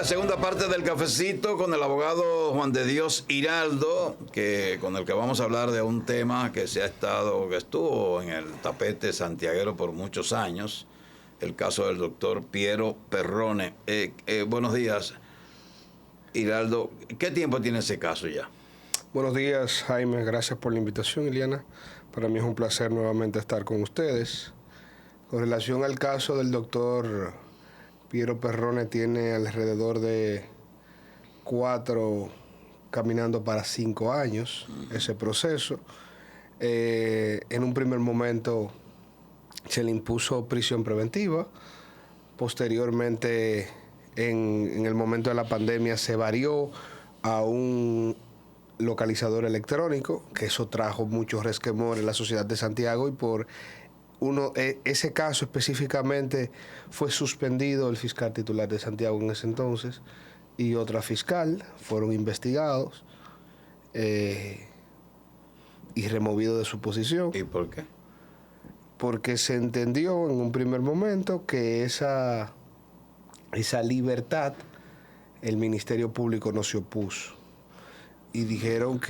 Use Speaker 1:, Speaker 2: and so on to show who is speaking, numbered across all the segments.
Speaker 1: la segunda parte del cafecito con el abogado Juan de Dios Hiraldo, con el que vamos a hablar de un tema que estuvo en el tapete santiaguero por muchos años, el caso del doctor Piero Perrone. Buenos días, Hiraldo. ¿Qué tiempo tiene ese caso ya?
Speaker 2: Buenos días, Jaime. Gracias por la invitación, Iliana. Para mí es un placer nuevamente estar con ustedes. Con relación al caso del doctor Piero Perrone, tiene alrededor de 4, caminando para 5 años ese proceso. En un primer momento se le impuso prisión preventiva. Posteriormente, en el momento de la pandemia, se varió a un localizador electrónico, que eso trajo mucho resquemor en la sociedad de Santiago, y ese caso específicamente fue suspendido el fiscal titular de Santiago en ese entonces y otra fiscal, fueron investigados y removidos de su posición.
Speaker 1: ¿Y por qué?
Speaker 2: Porque se entendió en un primer momento que esa libertad el Ministerio Público no se opuso. Y dijeron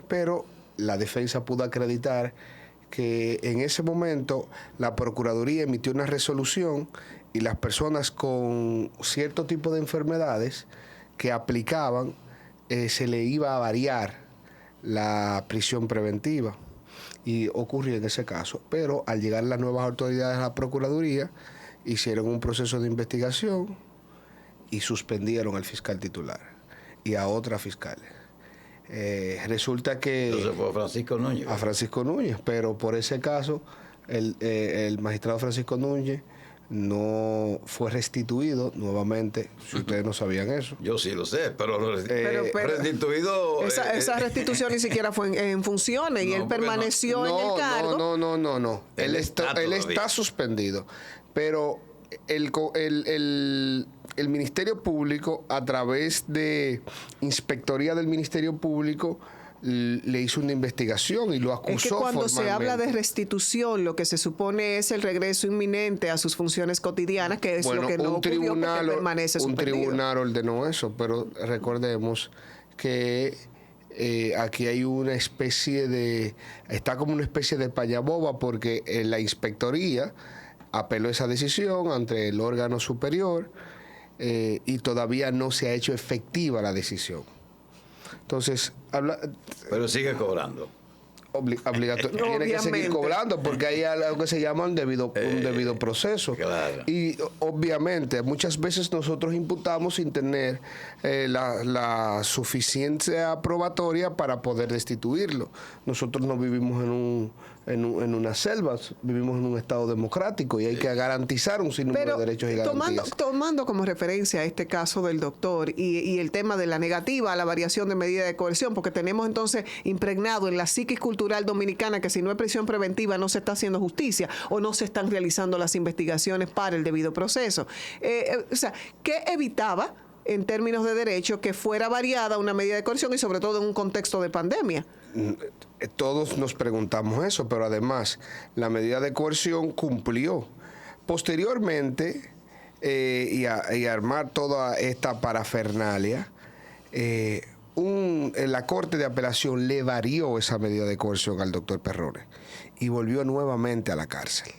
Speaker 2: pero la defensa pudo acreditar que en ese momento la Procuraduría emitió una resolución y las personas con cierto tipo de enfermedades que aplicaban, se le iba a variar la prisión preventiva. Y ocurrió en ese caso. Pero al llegar las nuevas autoridades a la Procuraduría, hicieron un proceso de investigación y suspendieron al fiscal titular y a otra fiscal. Resulta que...
Speaker 1: Entonces fue Francisco Núñez.
Speaker 2: A Francisco Núñez, pero por ese caso el magistrado Francisco Núñez no fue restituido nuevamente, si ustedes no sabían eso.
Speaker 1: Yo sí lo sé, pero restituido...
Speaker 3: Esa restitución ni siquiera fue en funciones y él permaneció en el cargo.
Speaker 2: No. Él está suspendido, pero el Ministerio Público, a través de Inspectoría del Ministerio Público, le hizo una investigación y lo acusó
Speaker 3: formalmente. Es que cuando se habla de restitución, lo que se supone es el regreso inminente a sus funciones cotidianas, que es lo que no ocurrió porque permanece suspendido.
Speaker 2: Un tribunal ordenó eso, pero recordemos que aquí hay una especie está como una especie de payaboba, porque la Inspectoría apeló esa decisión ante el órgano superior y todavía no se ha hecho efectiva la decisión. Entonces,
Speaker 1: pero sigue cobrando.
Speaker 2: Obligatorio. Tiene que seguir cobrando porque hay algo que se llama un debido proceso.
Speaker 1: Claro.
Speaker 2: Y obviamente muchas veces nosotros imputamos sin tener la suficiencia probatoria para poder destituirlo. Nosotros no vivimos en unas selvas, vivimos en un estado democrático y hay que garantizar un sinnúmero de derechos y garantías.
Speaker 3: Tomando como referencia este caso del doctor y el tema de la negativa a la variación de medida de coerción, porque tenemos entonces impregnado en la psiquis cultural dominicana que si no es prisión preventiva no se está haciendo justicia o no se están realizando las investigaciones para el debido proceso. O sea, ¿qué evitaba en términos de derecho que fuera variada una medida de coerción y sobre todo en un contexto de pandemia?
Speaker 2: Todos nos preguntamos eso, pero además la medida de coerción cumplió. Posteriormente, y armar toda esta parafernalia, la Corte de Apelación le varió esa medida de coerción al doctor Perrone y volvió nuevamente a la cárcel.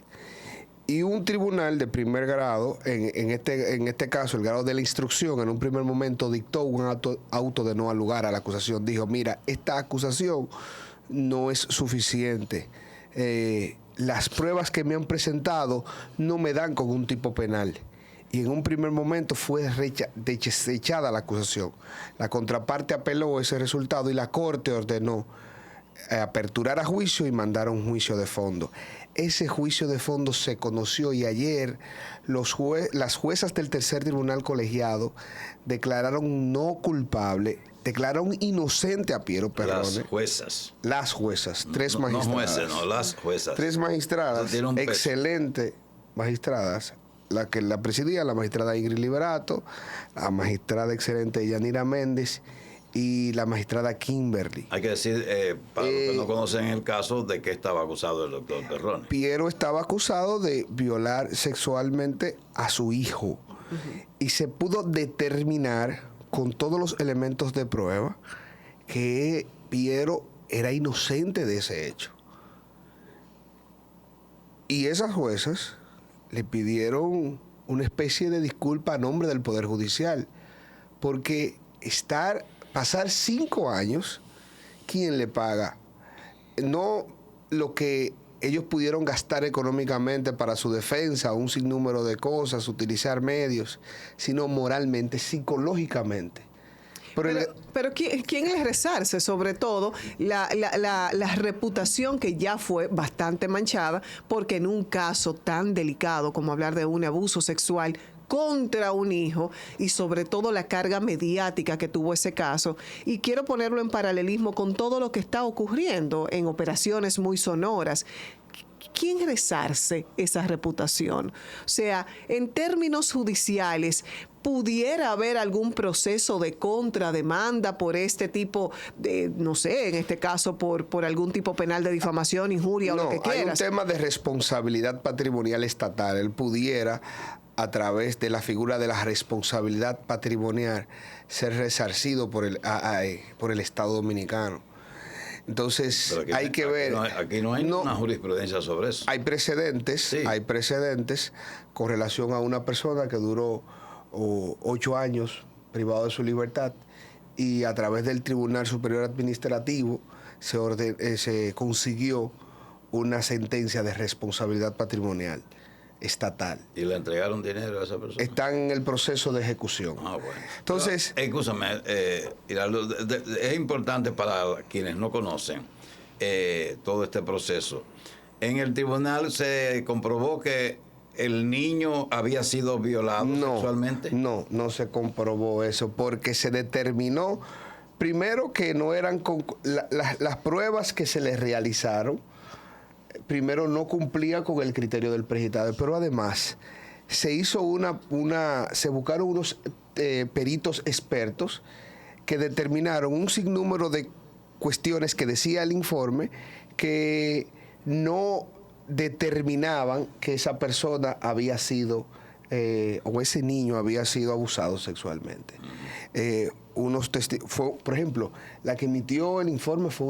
Speaker 2: Y un tribunal de primer grado, en este caso el grado de la instrucción, en un primer momento dictó un auto de no lugar a la acusación. Dijo, mira, esta acusación no es suficiente. Las pruebas que me han presentado no me dan con un tipo penal. Y en un primer momento fue desechada la acusación. La contraparte apeló ese resultado y la Corte ordenó aperturar a juicio y mandar un juicio de fondo. Ese juicio de fondo se conoció y ayer las juezas del tercer tribunal colegiado declararon no culpable, declararon inocente a Piero Perrone. Las juezas, 3 magistradas.
Speaker 1: No jueces, no, las juezas.
Speaker 2: 3 magistradas, excelentes magistradas. La que la presidía, la magistrada Ingrid Liberato, la magistrada excelente Yanira Méndez y la magistrada Kimberly.
Speaker 1: Hay que decir, para los que no conocen el caso, de qué estaba acusado el doctor Perrone.
Speaker 2: Piero estaba acusado de violar sexualmente a su hijo. y se pudo determinar con todos los elementos de prueba que Piero era inocente de ese hecho. Y esas juezas le pidieron una especie de disculpa a nombre del Poder Judicial, porque pasar 5 años, ¿quién le paga? No lo que ellos pudieron gastar económicamente para su defensa, un sinnúmero de cosas, utilizar medios, sino moralmente, psicológicamente.
Speaker 3: Pero ¿quién es rezarse? Sobre todo la reputación que ya fue bastante manchada, porque en un caso tan delicado como hablar de un abuso sexual contra un hijo, y sobre todo la carga mediática que tuvo ese caso, y quiero ponerlo en paralelismo con todo lo que está ocurriendo en operaciones muy sonoras. ¿Quién rezarse esa reputación? O sea, en términos judiciales, ¿pudiera haber algún proceso de contrademanda por este tipo de, no sé, en este caso por algún tipo penal de difamación, injuria o lo que quieras?
Speaker 2: Hay un tema de responsabilidad patrimonial estatal. Él pudiera, a través de la figura de la responsabilidad patrimonial, ser resarcido por el Estado Dominicano. Entonces, hay que ver.
Speaker 1: Aquí no hay una jurisprudencia sobre eso.
Speaker 2: Hay precedentes,
Speaker 1: sí.
Speaker 2: Hay precedentes con relación a una persona que duró 8 años privado de su libertad, y a través del Tribunal Superior Administrativo se consiguió una sentencia de responsabilidad patrimonial estatal.
Speaker 1: ¿Y le entregaron dinero a esa persona?
Speaker 2: Están en el proceso de ejecución.
Speaker 1: Ah, bueno.
Speaker 2: Entonces,
Speaker 1: escúchame, es importante para quienes no conocen todo este proceso. En el tribunal se comprobó que el niño había sido violado sexualmente.
Speaker 2: No se comprobó eso, porque se determinó primero que no eran las pruebas que se le realizaron. Primero, no cumplía con el criterio del prejuzgado, pero además se hizo se buscaron unos peritos expertos que determinaron un sinnúmero de cuestiones que decía el informe que no determinaban que esa persona había sido o ese niño había sido abusado sexualmente. Por ejemplo, la que emitió el informe fue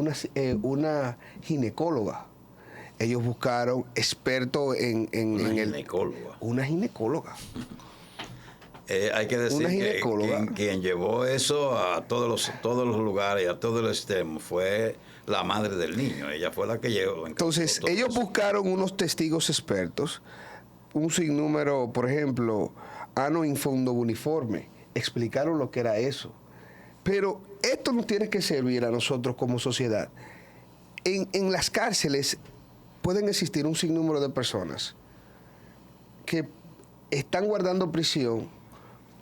Speaker 2: una ginecóloga. Ellos buscaron expertos en
Speaker 1: ginecóloga.
Speaker 2: Una ginecóloga.
Speaker 1: Hay que decir que quien llevó eso a todos los lugares y a todo el extremo fue la madre del niño. Ella fue la que llevó.
Speaker 2: Entonces, ellos buscaron unos testigos expertos, un sinnúmero, por ejemplo, ano infundo uniforme. Explicaron lo que era eso. Pero esto nos tiene que servir a nosotros como sociedad. En las cárceles pueden existir un sinnúmero de personas que están guardando prisión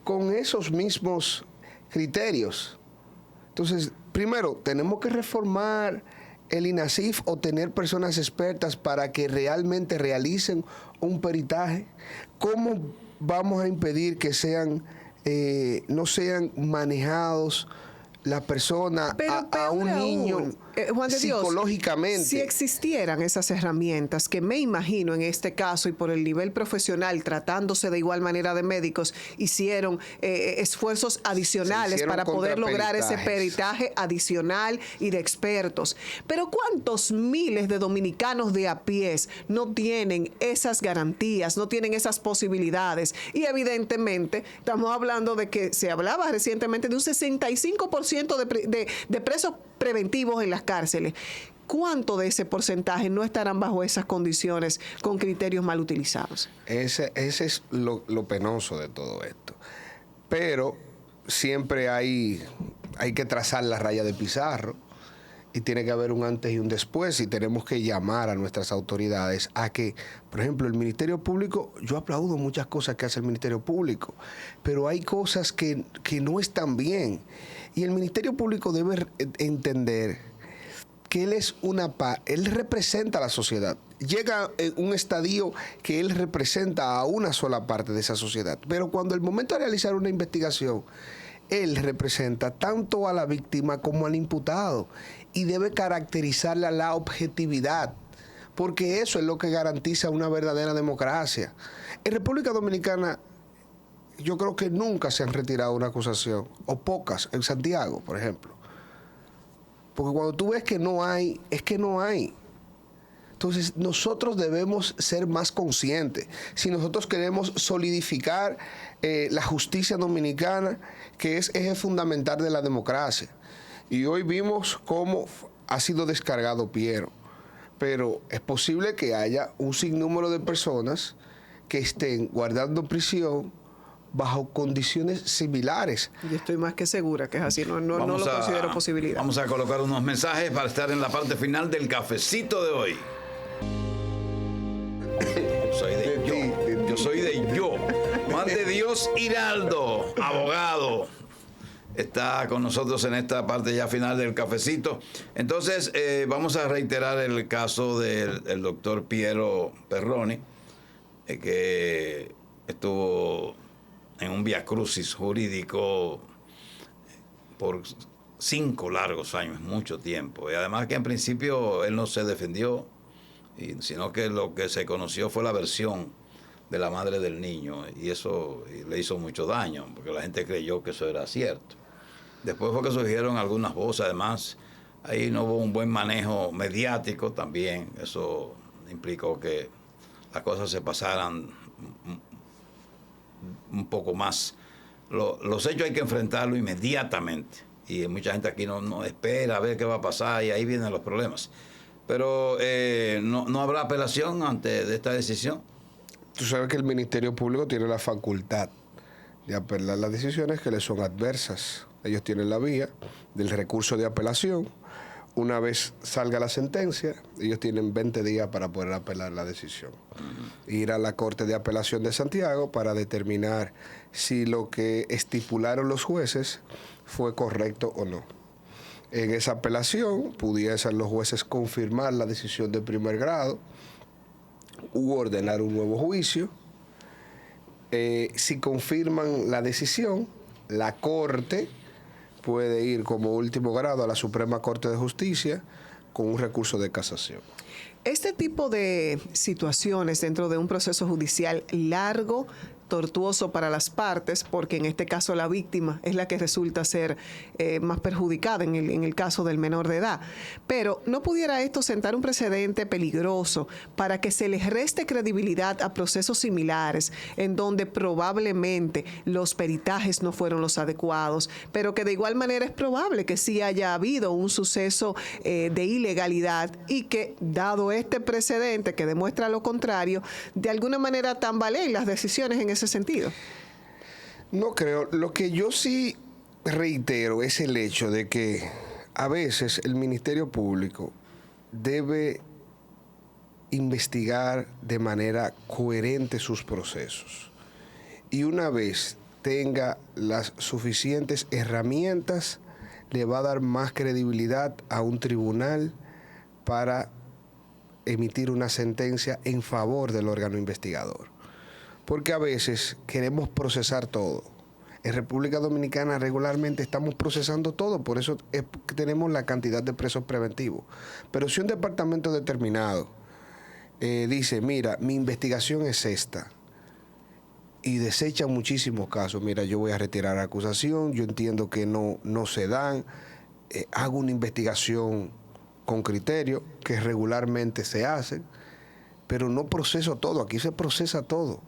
Speaker 2: con esos mismos criterios. Entonces, primero, tenemos que reformar el INASIF o tener personas expertas para que realmente realicen un peritaje. ¿Cómo vamos a impedir que no sean manejados la persona a un niño
Speaker 3: Juan de
Speaker 2: psicológicamente?
Speaker 3: Dios, si existieran esas herramientas, que me imagino en este caso y por el nivel profesional, tratándose de igual manera de médicos, hicieron esfuerzos adicionales para poder lograr ese peritaje adicional y de expertos. Pero ¿cuántos miles de dominicanos de a pies no tienen esas garantías, no tienen esas posibilidades? Y evidentemente estamos hablando de que se hablaba recientemente de un 65% de presos preventivos en las cárceles. ¿Cuánto de ese porcentaje no estarán bajo esas condiciones con criterios mal utilizados?
Speaker 2: Ese es lo penoso de todo esto. Pero siempre hay que trazar la raya de pizarro, y tiene que haber un antes y un después, y tenemos que llamar a nuestras autoridades a que, por ejemplo, el Ministerio Público, yo aplaudo muchas cosas que hace el Ministerio Público, pero hay cosas que no están bien. Y el Ministerio Público debe entender que él representa a la sociedad. Llega en un estadio que él representa a una sola parte de esa sociedad. Pero cuando el momento de realizar una investigación, él representa tanto a la víctima como al imputado, y debe caracterizarle a la objetividad, porque eso es lo que garantiza una verdadera democracia. En República Dominicana yo creo que nunca se han retirado una acusación, o pocas, en Santiago, por ejemplo. Porque cuando tú ves que no hay, es que no hay. Entonces, nosotros debemos ser más conscientes. Si nosotros queremos solidificar la justicia dominicana, que es eje fundamental de la democracia. Y hoy vimos cómo ha sido descargado Piero. Pero es posible que haya un sinnúmero de personas que estén guardando prisión bajo condiciones similares.
Speaker 3: Yo estoy más que segura que es así, no lo considero posibilidad.
Speaker 1: Vamos a colocar unos mensajes para estar en la parte final del cafecito de hoy. Yo soy de yo. Juan de Dios Hiraldo, abogado, está con nosotros en esta parte ya final del cafecito. Entonces, vamos a reiterar el caso del doctor Piero Perroni, que estuvo en un viacrucis jurídico por 5 largos años, mucho tiempo. Y además que en principio él no se defendió, sino que lo que se conoció fue la versión de la madre del niño, y eso le hizo mucho daño, porque la gente creyó que eso era cierto. Después fue que surgieron algunas voces, además, ahí no hubo un buen manejo mediático también, eso implicó que las cosas se pasaran un poco más. Los hechos hay que enfrentarlo inmediatamente, y mucha gente aquí no espera a ver qué va a pasar, y ahí vienen los problemas. Pero no habrá apelación ante esta decisión.
Speaker 2: Tú sabes que el Ministerio Público tiene la facultad de apelar las decisiones que le son adversas. Ellos tienen la vía del recurso de apelación. Una vez salga la sentencia, ellos tienen 20 días para poder apelar la decisión. Ir a la Corte de Apelación de Santiago para determinar si lo que estipularon los jueces fue correcto o no. En esa apelación pudiesen los jueces confirmar la decisión de primer grado u ordenar un nuevo juicio. Si confirman la decisión, la Corte puede ir como último grado a la Suprema Corte de Justicia con un recurso de casación.
Speaker 3: Este tipo de situaciones dentro de un proceso judicial largo, tortuoso para las partes, porque en este caso la víctima es la que resulta ser más perjudicada en el caso del menor de edad. Pero ¿no pudiera esto sentar un precedente peligroso para que se les reste credibilidad a procesos similares en donde probablemente los peritajes no fueron los adecuados, pero que de igual manera es probable que sí haya habido un suceso de ilegalidad y que, dado este precedente que demuestra lo contrario, de alguna manera tambaleen las decisiones en ese sentido?
Speaker 2: No creo. Lo que yo sí reitero es el hecho de que a veces el Ministerio Público debe investigar de manera coherente sus procesos. Y una vez tenga las suficientes herramientas, le va a dar más credibilidad a un tribunal para emitir una sentencia en favor del órgano investigador. Porque a veces queremos procesar todo. En República Dominicana regularmente estamos procesando todo, por eso es que tenemos la cantidad de presos preventivos. Pero si un departamento determinado dice, mira, mi investigación es esta, y desecha muchísimos casos, mira, yo voy a retirar la acusación, yo entiendo que no se dan, hago una investigación con criterio, que regularmente se hacen, pero no proceso todo, aquí se procesa todo.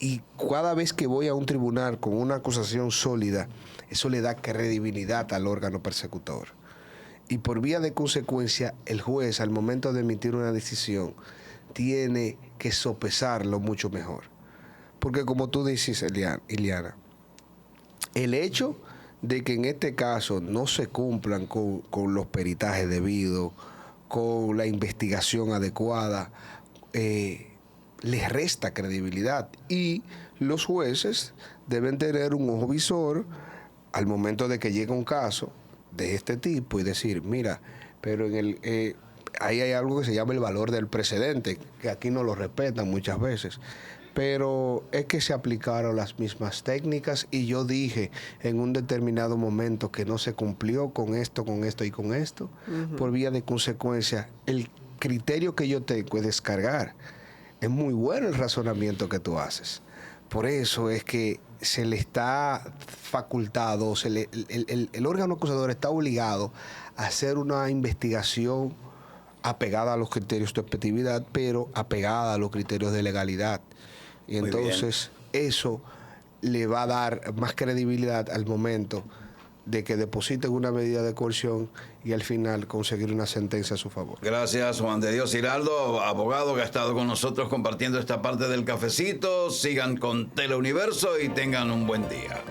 Speaker 2: Y cada vez que voy a un tribunal con una acusación sólida, eso le da credibilidad al órgano persecutor. Y por vía de consecuencia, el juez, al momento de emitir una decisión, tiene que sopesarlo mucho mejor. Porque como tú dices, Iliana, el hecho de que en este caso no se cumplan con los peritajes debidos, con la investigación adecuada, les resta credibilidad, y los jueces deben tener un ojo visor al momento de que llega un caso de este tipo y decir, mira, pero ahí hay algo que se llama el valor del precedente, que aquí no lo respetan muchas veces, pero es que se aplicaron las mismas técnicas y yo dije en un determinado momento que no se cumplió con esto y con esto. Por vía de consecuencia, el criterio que yo tengo es descargar. Es muy bueno el razonamiento que tú haces, Por eso es que se le está facultado, el órgano acusador está obligado a hacer una investigación apegada a los criterios de objetividad, pero apegada a los criterios de legalidad. Y entonces eso le va a dar más credibilidad al momento de que depositen una medida de coerción y al final conseguir una sentencia a su favor.
Speaker 1: Gracias, Juan de Dios Giraldo, abogado que ha estado con nosotros compartiendo esta parte del cafecito. Sigan con Teleuniverso y tengan un buen día.